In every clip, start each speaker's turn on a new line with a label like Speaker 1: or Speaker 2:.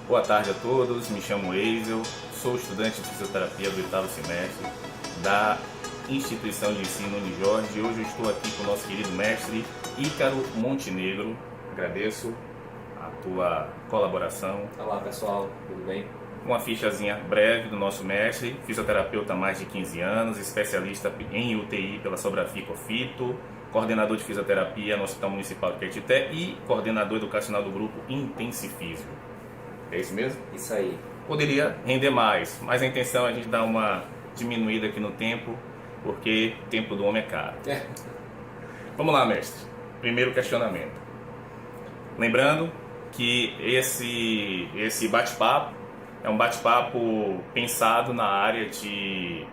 Speaker 1: Boa tarde a todos, me chamo Eisel, sou estudante de fisioterapia do 8º semestre da instituição de ensino Unijorge. Hoje eu estou aqui com o nosso querido mestre Ícaro Montenegro. Agradeço a tua colaboração.
Speaker 2: Olá pessoal, tudo bem?
Speaker 1: Uma fichazinha breve do nosso mestre, fisioterapeuta há mais de 15 anos, especialista em UTI pela Sobrafico Fito, coordenador de fisioterapia no Hospital Municipal de Caetité e coordenador educacional do grupo Intensifísio. É isso mesmo?
Speaker 2: Isso aí.
Speaker 1: Poderia render mais, mas a intenção é a gente dar uma diminuída aqui no tempo, porque o tempo do homem é caro. Vamos lá, mestre. Primeiro questionamento. Lembrando que esse bate-papo é um bate-papo pensado na área de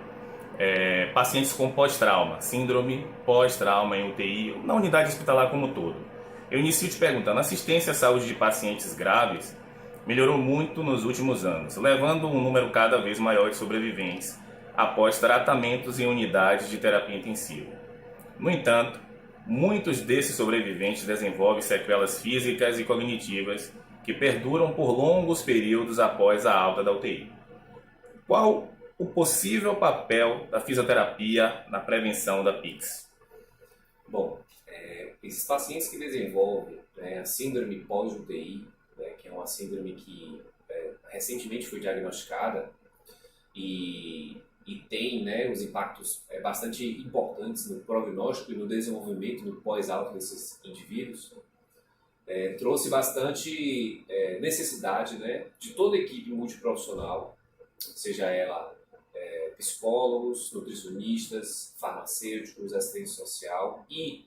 Speaker 1: pacientes com pós-trauma, síndrome pós-trauma em UTI, na unidade hospitalar como um todo. Eu inicio te perguntando, assistência à saúde de pacientes graves melhorou muito nos últimos anos, levando um número cada vez maior de sobreviventes após tratamentos em unidades de terapia intensiva. No entanto, muitos desses sobreviventes desenvolvem sequelas físicas e cognitivas que perduram por longos períodos após a alta da UTI. Qual o possível papel da fisioterapia na prevenção da PIX?
Speaker 2: Bom, esses pacientes que desenvolvem a síndrome pós-UTI, que é uma síndrome que recentemente foi diagnosticada e tem os impactos bastante importantes no prognóstico e no desenvolvimento no pós-alta desses indivíduos, trouxe bastante necessidade de toda a equipe multiprofissional, seja ela psicólogos, nutricionistas, farmacêuticos, assistente social e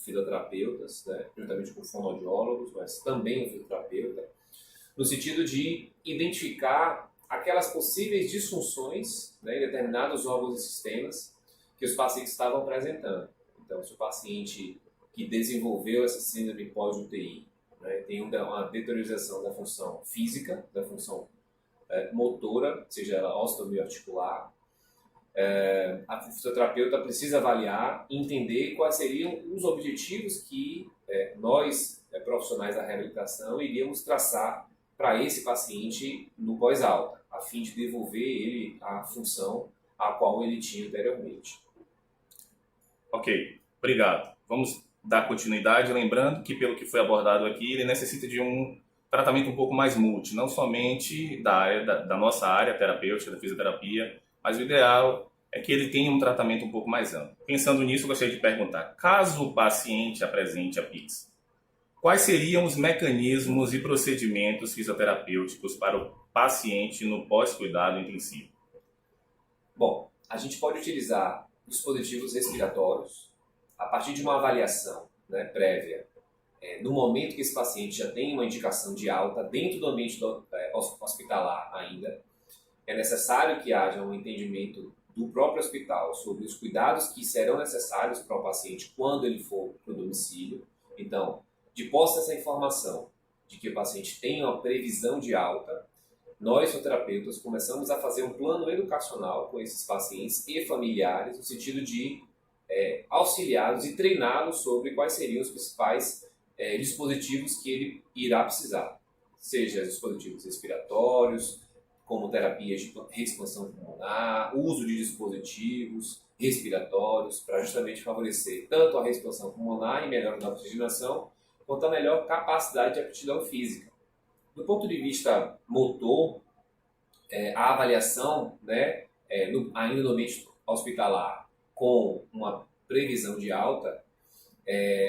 Speaker 2: fisioterapeutas, juntamente com fonoaudiólogos, mas também o fisioterapeuta, no sentido de identificar aquelas possíveis disfunções em determinados órgãos e sistemas que os pacientes estavam apresentando. Então, se o paciente que desenvolveu essa síndrome pós-UTI tem uma deteriorização da função física, da função motora, seja ela osteomioarticular, a fisioterapeuta precisa avaliar e entender quais seriam os objetivos que nós, profissionais da reabilitação, iríamos traçar para esse paciente no pós-alta, a fim de devolver ele a função a qual ele tinha anteriormente.
Speaker 1: Ok, obrigado. Vamos dar continuidade, lembrando que, pelo que foi abordado aqui, ele necessita de um tratamento um pouco mais multi, não somente da área da nossa área terapêutica, da fisioterapia, mas o ideal é que ele tenha um tratamento um pouco mais amplo. Pensando nisso, eu gostaria de perguntar, caso o paciente apresente a PIX, quais seriam os mecanismos e procedimentos fisioterapêuticos para o paciente no pós-cuidado intensivo?
Speaker 2: Bom, a gente pode utilizar dispositivos respiratórios a partir de uma avaliação prévia. No momento que esse paciente já tem uma indicação de alta dentro do ambiente hospitalar ainda, é necessário que haja um entendimento do próprio hospital sobre os cuidados que serão necessários para o paciente quando ele for para o domicílio. Então, de posse dessa informação de que o paciente tem uma previsão de alta, nós, fisioterapeutas, começamos a fazer um plano educacional com esses pacientes e familiares, no sentido de auxiliá-los e treiná-los sobre quais seriam os principais dispositivos que ele irá precisar, seja dispositivos respiratórios, como terapias de reexpansão pulmonar, uso de dispositivos respiratórios para justamente favorecer tanto a reexpansão pulmonar e melhora da oxigenação, quanto a melhor capacidade de aptidão física. Do ponto de vista motor, a avaliação ainda no ambiente hospitalar com uma previsão de alta,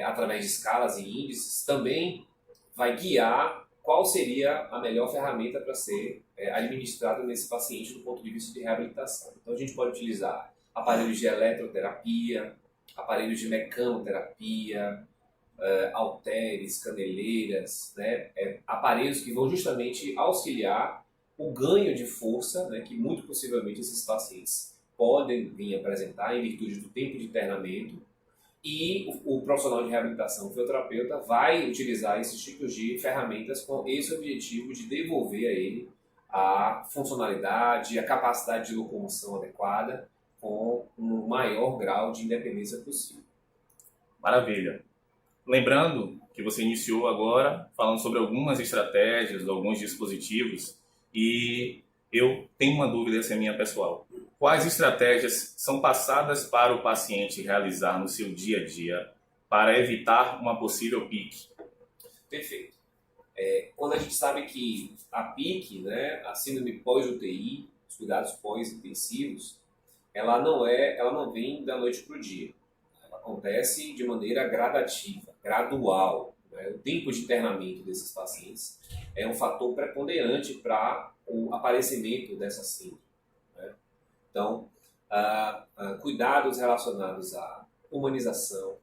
Speaker 2: através de escalas e índices, também vai guiar qual seria a melhor ferramenta para ser administrada nesse paciente do ponto de vista de reabilitação. Então a gente pode utilizar aparelhos de eletroterapia, aparelhos de mecanoterapia, halteres, caneleiras, aparelhos que vão justamente auxiliar o ganho de força que muito possivelmente esses pacientes podem vir apresentar em virtude do tempo de internamento. E o profissional de reabilitação, o fisioterapeuta, vai utilizar esses tipos de ferramentas com esse objetivo de devolver a ele a funcionalidade, a capacidade de locomoção adequada com um maior grau de independência possível.
Speaker 1: Maravilha. Lembrando que você iniciou agora, falando sobre algumas estratégias, alguns dispositivos, e eu tenho uma dúvida, essa é minha pessoal. Quais estratégias são passadas para o paciente realizar no seu dia a dia para evitar uma possível PIC?
Speaker 2: Perfeito. Quando a gente sabe que a PIC, né, a síndrome pós-UTI, os cuidados pós-intensivos, ela não vem da noite para o dia. Ela acontece de maneira gradativa, gradual. Né? O tempo de internamento desses pacientes é um fator preponderante para o aparecimento dessa síndrome. Né? Então, cuidados relacionados à humanização,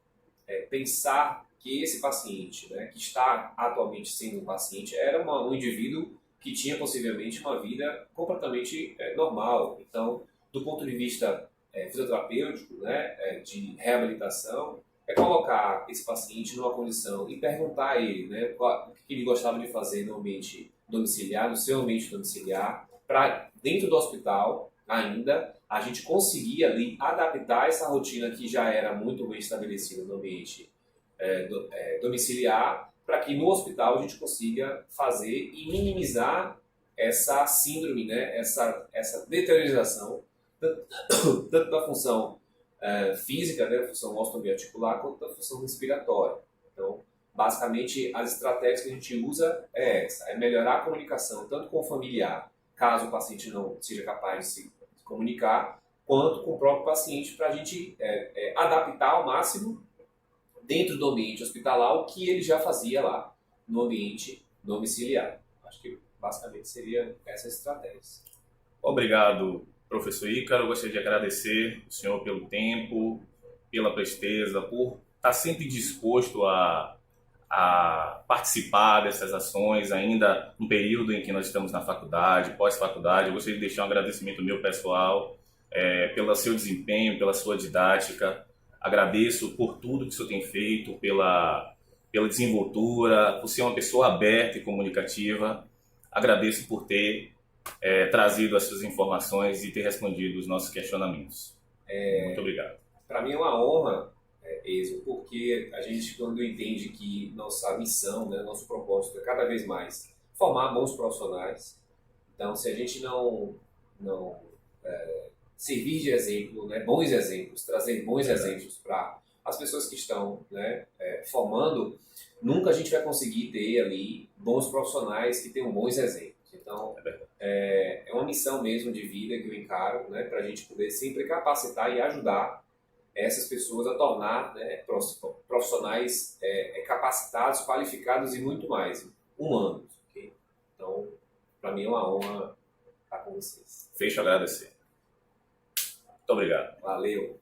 Speaker 2: pensar que esse paciente, né, que está atualmente sendo um paciente, era um indivíduo que tinha possivelmente uma vida completamente normal. Então, do ponto de vista fisioterapêutico, né, de reabilitação, colocar esse paciente numa condição e perguntar a ele, né, o que ele gostava de fazer no ambiente domiciliar, no seu ambiente domiciliar, para dentro do hospital ainda a gente conseguir ali adaptar essa rotina que já era muito bem estabelecida no ambiente domiciliar, para que no hospital a gente consiga fazer e minimizar essa síndrome, né, essa deteriorização, tanto da função física, né, da função osteoarticular, quanto da função respiratória. Então, basicamente, as estratégias que a gente usa é melhorar a comunicação, tanto com o familiar, caso o paciente não seja capaz de se comunicar, quanto com o próprio paciente, para a gente adaptar ao máximo dentro do ambiente hospitalar o que ele já fazia lá no ambiente domiciliar. Acho que basicamente seria essas estratégias.
Speaker 1: Obrigado, professor Ícaro. Eu gostaria de agradecer o senhor pelo tempo, pela presteza, por estar sempre disposto a participar dessas ações, ainda no período em que nós estamos na faculdade, pós-faculdade. Eu gostaria de deixar um agradecimento meu pessoal pelo seu desempenho, pela sua didática. Agradeço por tudo que o senhor tem feito, pela desenvoltura, por ser uma pessoa aberta e comunicativa. Agradeço por ter trazido as suas informações e ter respondido os nossos questionamentos. Muito obrigado.
Speaker 2: Para mim é uma honra, Enzo, porque a gente, quando entende que nossa missão, né, nosso propósito é cada vez mais formar bons profissionais, então se a gente não servir de exemplo, né, bons exemplos, trazer bons exemplos para as pessoas que estão, né, formando, nunca a gente vai conseguir ter ali bons profissionais que tenham bons exemplos. Então, é uma missão mesmo de vida que eu encaro, né, para a gente poder sempre capacitar e ajudar essas pessoas a tornar, né, profissionais capacitados, qualificados e muito mais, humanos. Okay? Então, para mim é uma honra estar com vocês.
Speaker 1: Fecho a agradecer. Muito obrigado.
Speaker 2: Valeu.